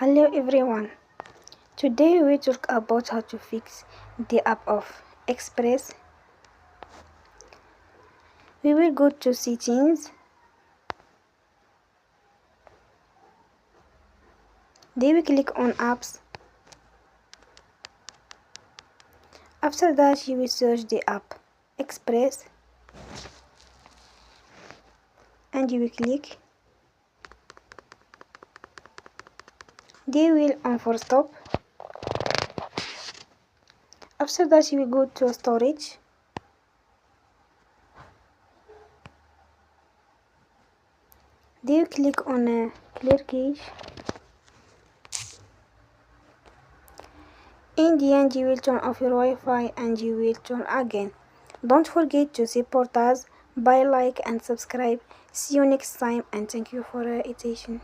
Hello everyone. Today we talk about how to fix the app of Express. We will go to settings. Then we click on apps. After that you will search the app Express and you will click. They will on for stop. After that you will go to storage. Then you click on clear cache. In the end you will turn off your Wi-Fi and you will turn again. Don't forget to support us by like and subscribe. See you next time and thank you for your attention.